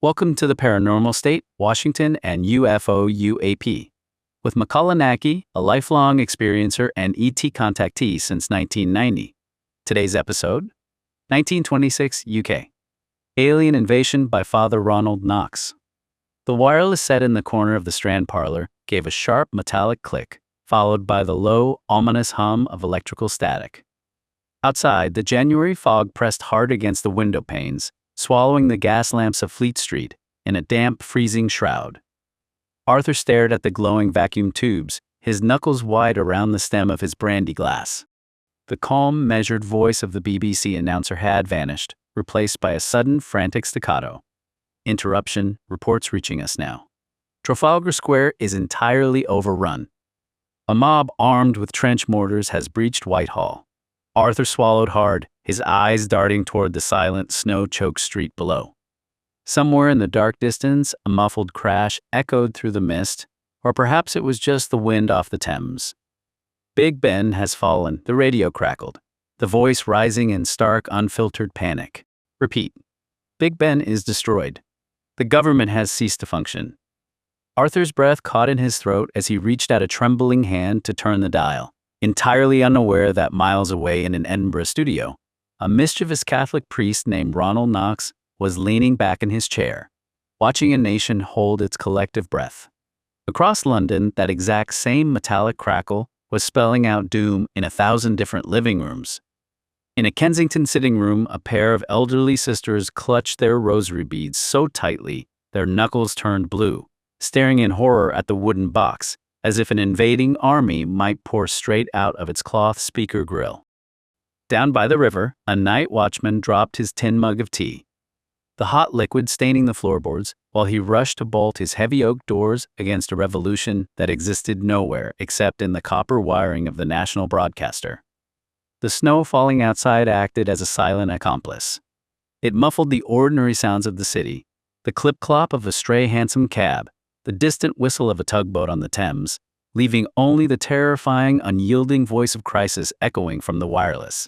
Welcome to the Paranormal State, Washington, and UFO UAP. With McCullough, a lifelong experiencer and ET contactee since 1990. Today's episode, 1926 UK. Alien Invasion by Father Ronald Knox. The wireless set in the corner of the Strand parlor gave a sharp metallic click, followed by the low, ominous hum of electrical static. Outside, the January fog pressed hard against the window panes, swallowing the gas lamps of Fleet Street in a damp, freezing shroud. Arthur stared at the glowing vacuum tubes, his knuckles wide around the stem of his brandy glass. The calm, measured voice of the BBC announcer had vanished, replaced by a sudden, frantic staccato. Interruption, reports reaching us now. Trafalgar Square is entirely overrun. A mob armed with trench mortars has breached Whitehall. Arthur swallowed hard, his eyes darting toward the silent, snow-choked street below. Somewhere in the dark distance, a muffled crash echoed through the mist, or perhaps it was just the wind off the Thames. Big Ben has fallen, the radio crackled, the voice rising in stark, unfiltered panic. Repeat. Big Ben is destroyed. The government has ceased to function. Arthur's breath caught in his throat as he reached out a trembling hand to turn the dial, entirely unaware that miles away in an Edinburgh studio, a mischievous Catholic priest named Ronald Knox was leaning back in his chair, watching a nation hold its collective breath. Across London, that exact same metallic crackle was spelling out doom in 1,000 different living rooms. In a Kensington sitting room, a pair of elderly sisters clutched their rosary beads so tightly their knuckles turned blue, staring in horror at the wooden box, as if an invading army might pour straight out of its cloth speaker grill. Down by the river, a night watchman dropped his tin mug of tea, the hot liquid staining the floorboards, while he rushed to bolt his heavy oak doors against a revolution that existed nowhere except in the copper wiring of the national broadcaster. The snow falling outside acted as a silent accomplice. It muffled the ordinary sounds of the city, the clip-clop of a stray hansom cab, the distant whistle of a tugboat on the Thames, leaving only the terrifying, unyielding voice of crisis echoing from the wireless.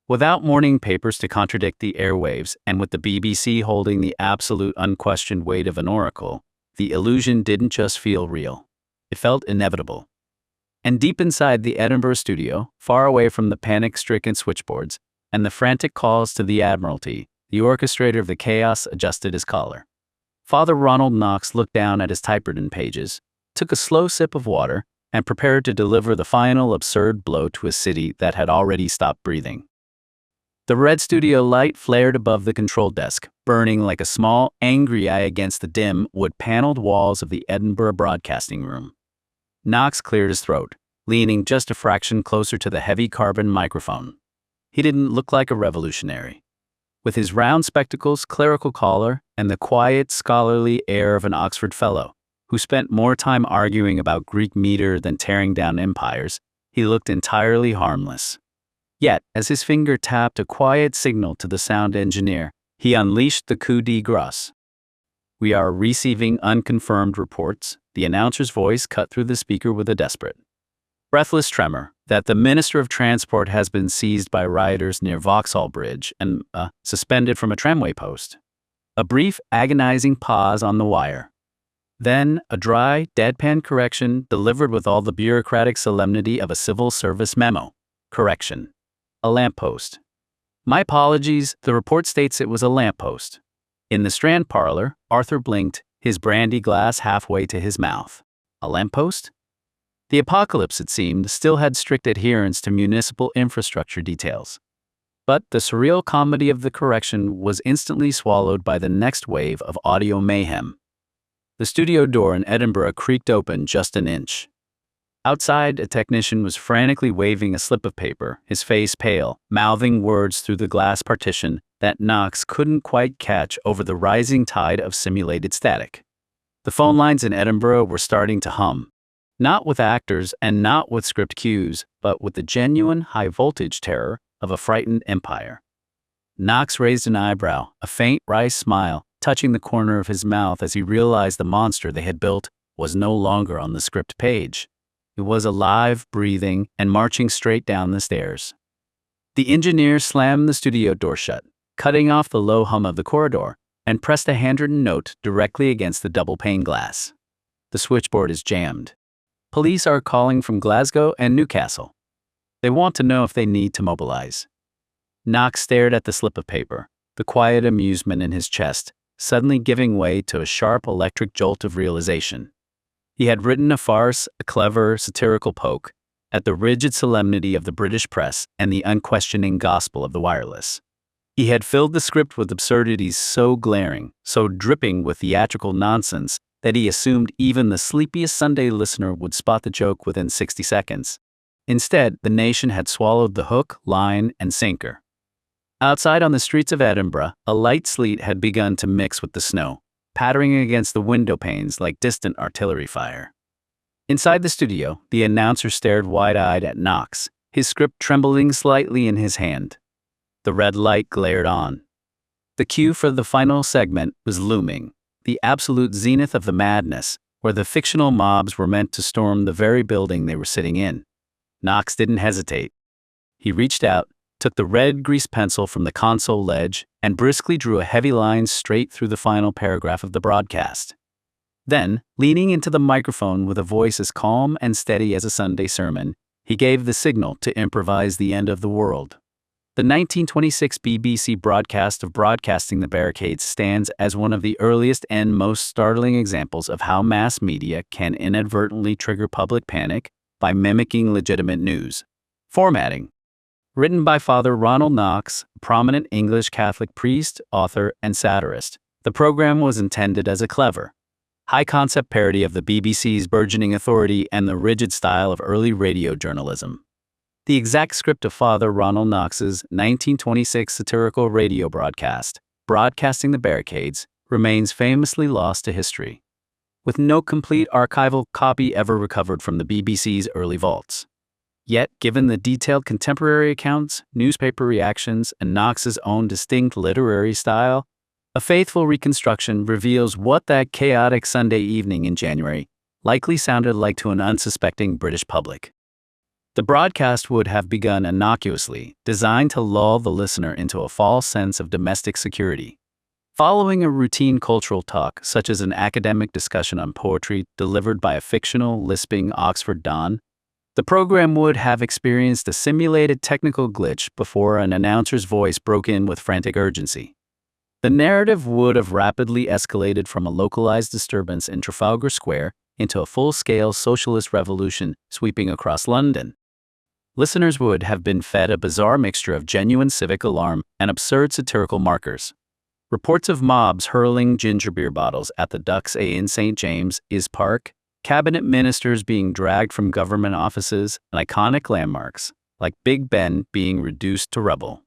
Without morning papers to contradict the airwaves, and with the BBC holding the absolute unquestioned weight of an oracle, the illusion didn't just feel real. It felt inevitable. And deep inside the Edinburgh studio, far away from the panic-stricken switchboards and the frantic calls to the Admiralty, the orchestrator of the chaos adjusted his collar. Father Ronald Knox looked down at his typewritten pages, took a slow sip of water, and prepared to deliver the final absurd blow to a city that had already stopped breathing. The red studio light flared above the control desk, burning like a small, angry eye against the dim, wood-paneled walls of the Edinburgh broadcasting room. Knox cleared his throat, leaning just a fraction closer to the heavy carbon microphone. He didn't look like a revolutionary. With his round spectacles, clerical collar, and the quiet, scholarly air of an Oxford fellow, who spent more time arguing about Greek meter than tearing down empires, he looked entirely harmless. Yet, as his finger tapped a quiet signal to the sound engineer, he unleashed the coup de grace. "We are receiving unconfirmed reports," the announcer's voice cut through the speaker with a desperate, breathless tremor, "that the Minister of Transport has been seized by rioters near Vauxhall Bridge and suspended from a tramway post." A brief, agonizing pause on the wire. Then, a dry, deadpan correction delivered with all the bureaucratic solemnity of a civil service memo. Correction. A lamppost. "My apologies, the report states it was a lamppost." In the Strand parlor, Arthur blinked, his brandy glass halfway to his mouth. A lamppost? The apocalypse, it seemed, still had strict adherence to municipal infrastructure details. But the surreal comedy of the correction was instantly swallowed by the next wave of audio mayhem. The studio door in Edinburgh creaked open just an inch. Outside, a technician was frantically waving a slip of paper, his face pale, mouthing words through the glass partition that Knox couldn't quite catch over the rising tide of simulated static. The phone lines in Edinburgh were starting to hum, not with actors and not with script cues, but with the genuine high-voltage terror of a frightened empire. Knox raised an eyebrow, a faint wry smile touching the corner of his mouth as he realized the monster they had built was no longer on the script page. It was alive, breathing, and marching straight down the stairs. The engineer slammed the studio door shut, cutting off the low hum of the corridor, and pressed a handwritten note directly against the double pane glass. The switchboard is jammed. Police are calling from Glasgow and Newcastle. They want to know if they need to mobilize. Knox stared at the slip of paper, the quiet amusement in his chest suddenly giving way to a sharp electric jolt of realization. He had written a farce, a clever, satirical poke, at the rigid solemnity of the British press and the unquestioning gospel of the wireless. He had filled the script with absurdities so glaring, so dripping with theatrical nonsense, that he assumed even the sleepiest Sunday listener would spot the joke within 60 seconds. Instead, the nation had swallowed the hook, line, and sinker. Outside on the streets of Edinburgh, a light sleet had begun to mix with the snow, pattering against the window panes like distant artillery fire. Inside the studio, the announcer stared wide-eyed at Knox, his script trembling slightly in his hand. The red light glared on. The cue for the final segment was looming, the absolute zenith of the madness, where the fictional mobs were meant to storm the very building they were sitting in. Knox didn't hesitate. He reached out, took the red grease pencil from the console ledge, and briskly drew a heavy line straight through the final paragraph of the broadcast. Then, leaning into the microphone with a voice as calm and steady as a Sunday sermon, he gave the signal to improvise the end of the world. The 1926 BBC broadcast of Broadcasting the Barricades stands as one of the earliest and most startling examples of how mass media can inadvertently trigger public panic by mimicking legitimate news. Formatting. Written by Father Ronald Knox, a prominent English Catholic priest, author, and satirist, the program was intended as a clever, high-concept parody of the BBC's burgeoning authority and the rigid style of early radio journalism. The exact script of Father Ronald Knox's 1926 satirical radio broadcast, Broadcasting the Barricades, remains famously lost to history, with no complete archival copy ever recovered from the BBC's early vaults. Yet, given the detailed contemporary accounts, newspaper reactions, and Knox's own distinct literary style, a faithful reconstruction reveals what that chaotic Sunday evening in January likely sounded like to an unsuspecting British public. The broadcast would have begun innocuously, designed to lull the listener into a false sense of domestic security. Following a routine cultural talk, such as an academic discussion on poetry delivered by a fictional, lisping Oxford Don, the program would have experienced a simulated technical glitch before an announcer's voice broke in with frantic urgency. The narrative would have rapidly escalated from a localized disturbance in Trafalgar Square into a full-scale socialist revolution sweeping across London. Listeners would have been fed a bizarre mixture of genuine civic alarm and absurd satirical markers. Reports of mobs hurling ginger beer bottles at the Ducks in St. James's Park, cabinet ministers being dragged from government offices, and iconic landmarks, like Big Ben, being reduced to rubble.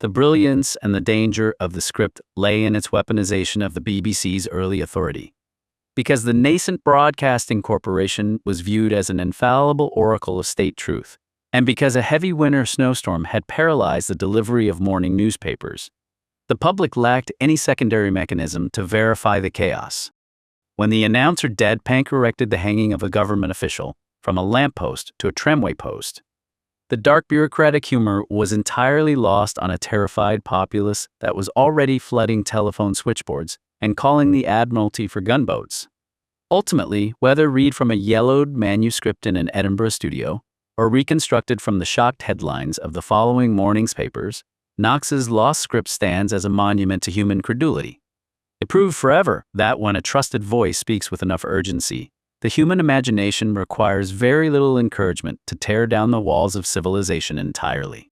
The brilliance and the danger of the script lay in its weaponization of the BBC's early authority. Because the nascent Broadcasting Corporation was viewed as an infallible oracle of state truth, and because a heavy winter snowstorm had paralyzed the delivery of morning newspapers, the public lacked any secondary mechanism to verify the chaos. When the announcer deadpan corrected the hanging of a government official from a lamppost to a tramway post, the dark bureaucratic humor was entirely lost on a terrified populace that was already flooding telephone switchboards and calling the Admiralty for gunboats. Ultimately, whether read from a yellowed manuscript in an Edinburgh studio or reconstructed from the shocked headlines of the following morning's papers, Knox's lost script stands as a monument to human credulity. It proved forever that when a trusted voice speaks with enough urgency, the human imagination requires very little encouragement to tear down the walls of civilization entirely.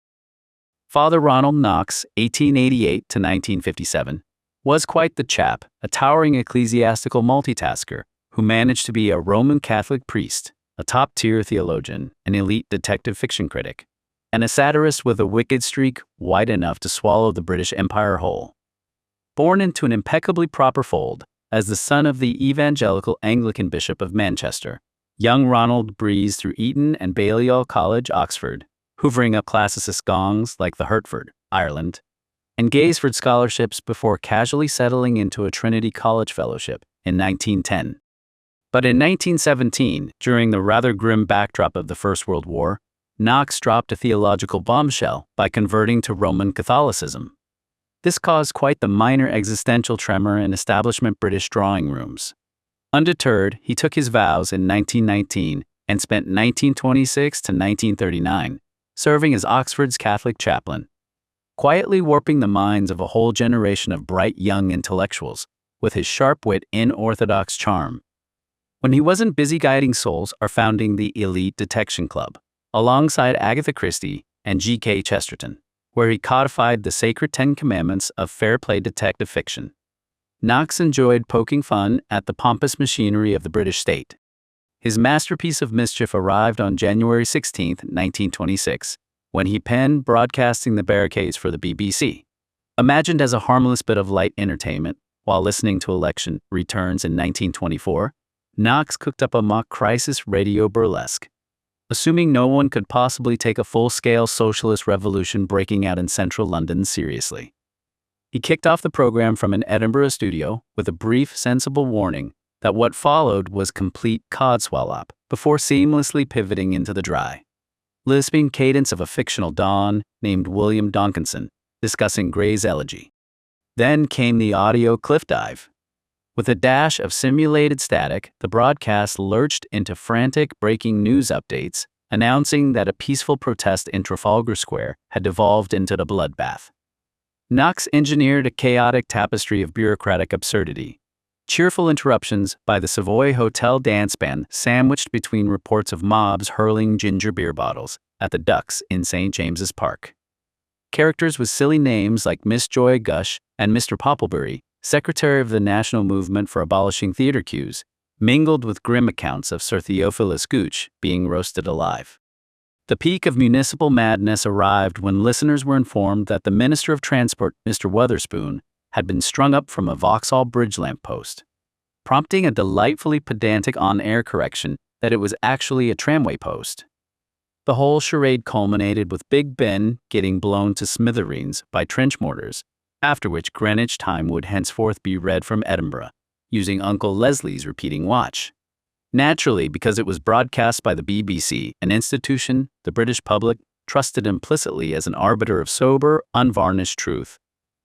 Father Ronald Knox, 1888 to 1957, was quite the chap, a towering ecclesiastical multitasker who managed to be a Roman Catholic priest, a top-tier theologian, an elite detective fiction critic, and a satirist with a wicked streak wide enough to swallow the British Empire whole. Born into an impeccably proper fold, as the son of the evangelical Anglican Bishop of Manchester, young Ronald breezed through Eton and Balliol College, Oxford, hoovering up classicist gongs like the Hertford, Ireland, and Gaysford scholarships before casually settling into a Trinity College fellowship in 1910. But in 1917, during the rather grim backdrop of the First World War, Knox dropped a theological bombshell by converting to Roman Catholicism. This caused quite the minor existential tremor in establishment British drawing rooms. Undeterred, he took his vows in 1919 and spent 1926 to 1939 serving as Oxford's Catholic chaplain, quietly warping the minds of a whole generation of bright young intellectuals with his sharp wit and orthodox charm. When he wasn't busy guiding souls or founding the Elite Detection Club, alongside Agatha Christie and G.K. Chesterton, where he codified the sacred 10 Commandments of fair play detective fiction, Knox enjoyed poking fun at the pompous machinery of the British state. His masterpiece of mischief arrived on January 16, 1926, when he penned Broadcasting the Barricades for the BBC. Imagined as a harmless bit of light entertainment while listening to election returns in 1924, Knox cooked up a mock crisis radio burlesque. Assuming no one could possibly take a full-scale socialist revolution breaking out in central London seriously. He kicked off the program from an Edinburgh studio with a brief, sensible warning that what followed was complete codswallop before seamlessly pivoting into the dry, lisping cadence of a fictional Don named William Donkinson discussing Gray's Elegy. Then came the audio cliff dive. With a dash of simulated static, the broadcast lurched into frantic breaking news updates, announcing that a peaceful protest in Trafalgar Square had devolved into a bloodbath. Knox engineered a chaotic tapestry of bureaucratic absurdity. Cheerful interruptions by the Savoy Hotel dance band sandwiched between reports of mobs hurling ginger beer bottles at the Ducks in St. James's Park. Characters with silly names like Miss Joy Gush and Mr. Popplebury, secretary of the National Movement for Abolishing Theater Cues, mingled with grim accounts of Sir Theophilus Gooch being roasted alive. The peak of municipal madness arrived when listeners were informed that the Minister of Transport, Mr. Weatherspoon, had been strung up from a Vauxhall bridge lamp post, prompting a delightfully pedantic on-air correction that it was actually a tramway post. The whole charade culminated with Big Ben getting blown to smithereens by trench mortars, after which Greenwich time would henceforth be read from Edinburgh, using Uncle Leslie's repeating watch. Naturally, because it was broadcast by the BBC, an institution the British public trusted implicitly as an arbiter of sober, unvarnished truth,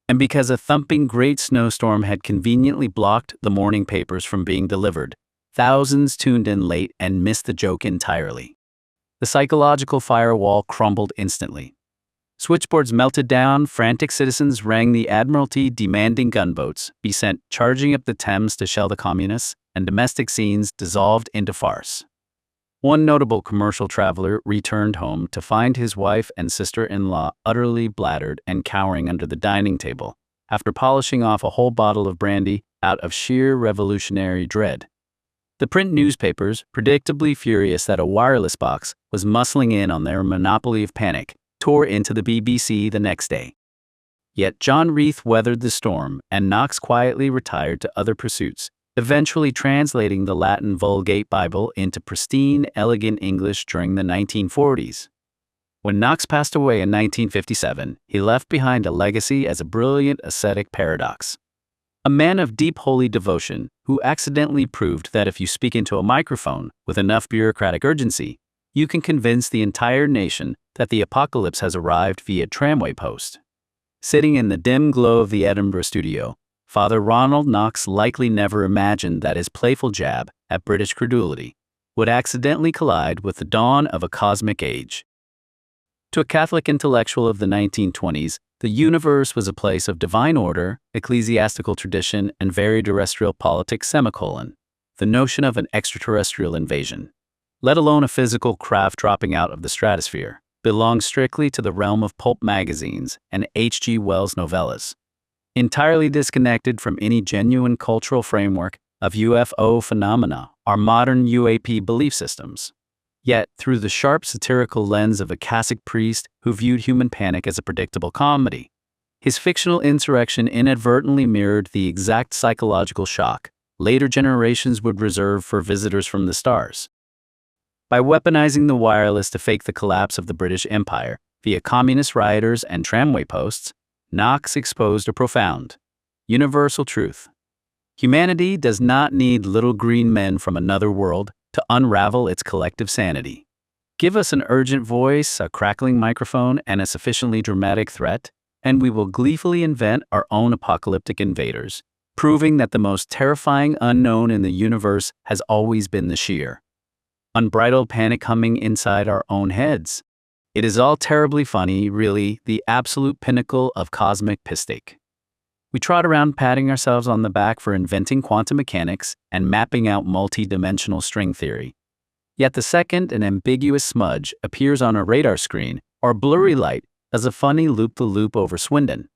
and because a thumping great snowstorm had conveniently blocked the morning papers from being delivered, thousands tuned in late and missed the joke entirely. The psychological firewall crumbled instantly. Switchboards melted down, frantic citizens rang the Admiralty demanding gunboats be sent charging up the Thames to shell the communists, and domestic scenes dissolved into farce. One notable commercial traveler returned home to find his wife and sister-in-law utterly bladdered and cowering under the dining table, after polishing off a whole bottle of brandy out of sheer revolutionary dread. The print newspapers, predictably furious that a wireless box was muscling in on their monopoly of panic, tore into the BBC the next day. Yet John Reith weathered the storm, and Knox quietly retired to other pursuits, eventually translating the Latin Vulgate Bible into pristine, elegant English during the 1940s. When Knox passed away in 1957, he left behind a legacy as a brilliant ascetic paradox. A man of deep holy devotion who accidentally proved that if you speak into a microphone with enough bureaucratic urgency, you can convince the entire nation that the apocalypse has arrived via tramway post. Sitting in the dim glow of the Edinburgh studio, Father Ronald Knox likely never imagined that his playful jab at British credulity would accidentally collide with the dawn of a cosmic age. To a Catholic intellectual of the 1920s, the universe was a place of divine order, ecclesiastical tradition, and very terrestrial politics, the notion of an extraterrestrial invasion, let alone a physical craft dropping out of the stratosphere, belongs strictly to the realm of pulp magazines and H.G. Wells novellas, entirely disconnected from any genuine cultural framework of UFO phenomena or modern UAP belief systems. Yet, through the sharp satirical lens of a Catholic priest who viewed human panic as a predictable comedy, his fictional insurrection inadvertently mirrored the exact psychological shock later generations would reserve for visitors from the stars. By weaponizing the wireless to fake the collapse of the British Empire via communist rioters and tramway posts, Knox exposed a profound, universal truth. Humanity does not need little green men from another world to unravel its collective sanity. Give us an urgent voice, a crackling microphone, and a sufficiently dramatic threat, and we will gleefully invent our own apocalyptic invaders, proving that the most terrifying unknown in the universe has always been the sheer, unbridled panic humming inside our own heads. It is all terribly funny, really, the absolute pinnacle of cosmic pistake. We trot around patting ourselves on the back for inventing quantum mechanics and mapping out multi-dimensional string theory. Yet the second an ambiguous smudge appears on a radar screen or blurry light does a funny loop-the-loop over Swindon,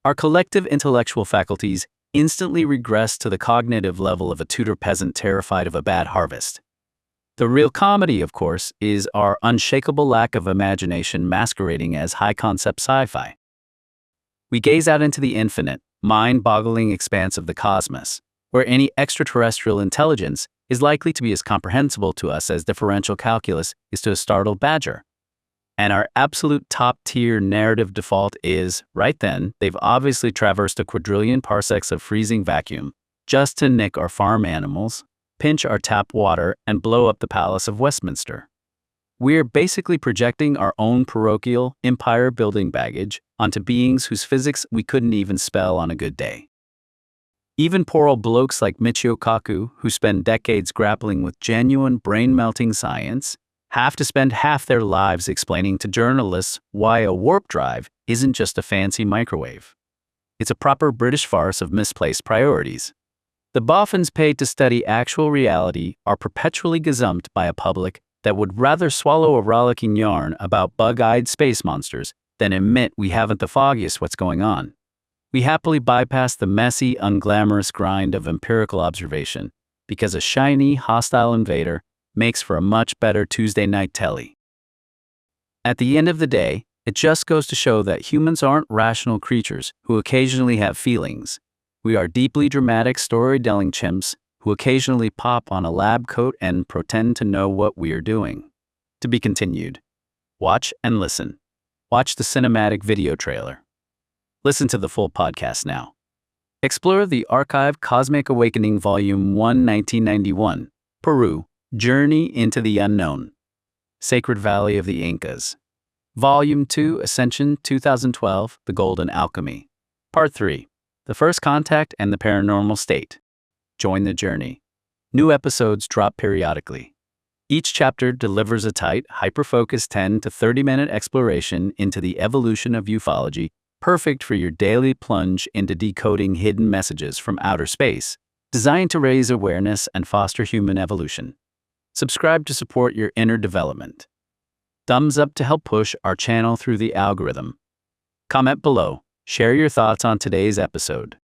our collective intellectual faculties instantly regress to the cognitive level of a Tudor peasant terrified of a bad harvest. The real comedy, of course, is our unshakable lack of imagination masquerading as high-concept sci-fi. We gaze out into the infinite, mind-boggling expanse of the cosmos, where any extraterrestrial intelligence is likely to be as comprehensible to us as differential calculus is to a startled badger. And our absolute top-tier narrative default is, right then, they've obviously traversed a quadrillion parsecs of freezing vacuum just to nick our farm animals, pinch our tap water, and blow up the Palace of Westminster. We're basically projecting our own parochial, empire-building baggage onto beings whose physics we couldn't even spell on a good day. Even poor old blokes like Michio Kaku, who spend decades grappling with genuine brain-melting science, have to spend half their lives explaining to journalists why a warp drive isn't just a fancy microwave. It's a proper British farce of misplaced priorities. The boffins paid to study actual reality are perpetually gazumped by a public that would rather swallow a rollicking yarn about bug-eyed space monsters than admit we haven't the foggiest what's going on. We happily bypass the messy, unglamorous grind of empirical observation because a shiny, hostile invader makes for a much better Tuesday night telly. At the end of the day, it just goes to show that humans aren't rational creatures who occasionally have feelings. We are deeply dramatic storytelling chimps who occasionally pop on a lab coat and pretend to know what we're doing. To be continued. Watch and listen. Watch the cinematic video trailer. Listen to the full podcast now. Explore the archived Cosmic Awakening Volume 1, 1991, Peru, Journey into the Unknown. Sacred Valley of the Incas. Volume 2, Ascension 2012, The Golden Alchemy. Part 3, The First Contact and the Paranormal State. Join the journey. New episodes drop periodically. Each chapter delivers a tight, hyper-focused 10 to 30-minute exploration into the evolution of ufology, perfect for your daily plunge into decoding hidden messages from outer space, designed to raise awareness and foster human evolution. Subscribe to support your inner development. Thumbs up to help push our channel through the algorithm. Comment below. Share your thoughts on today's episode.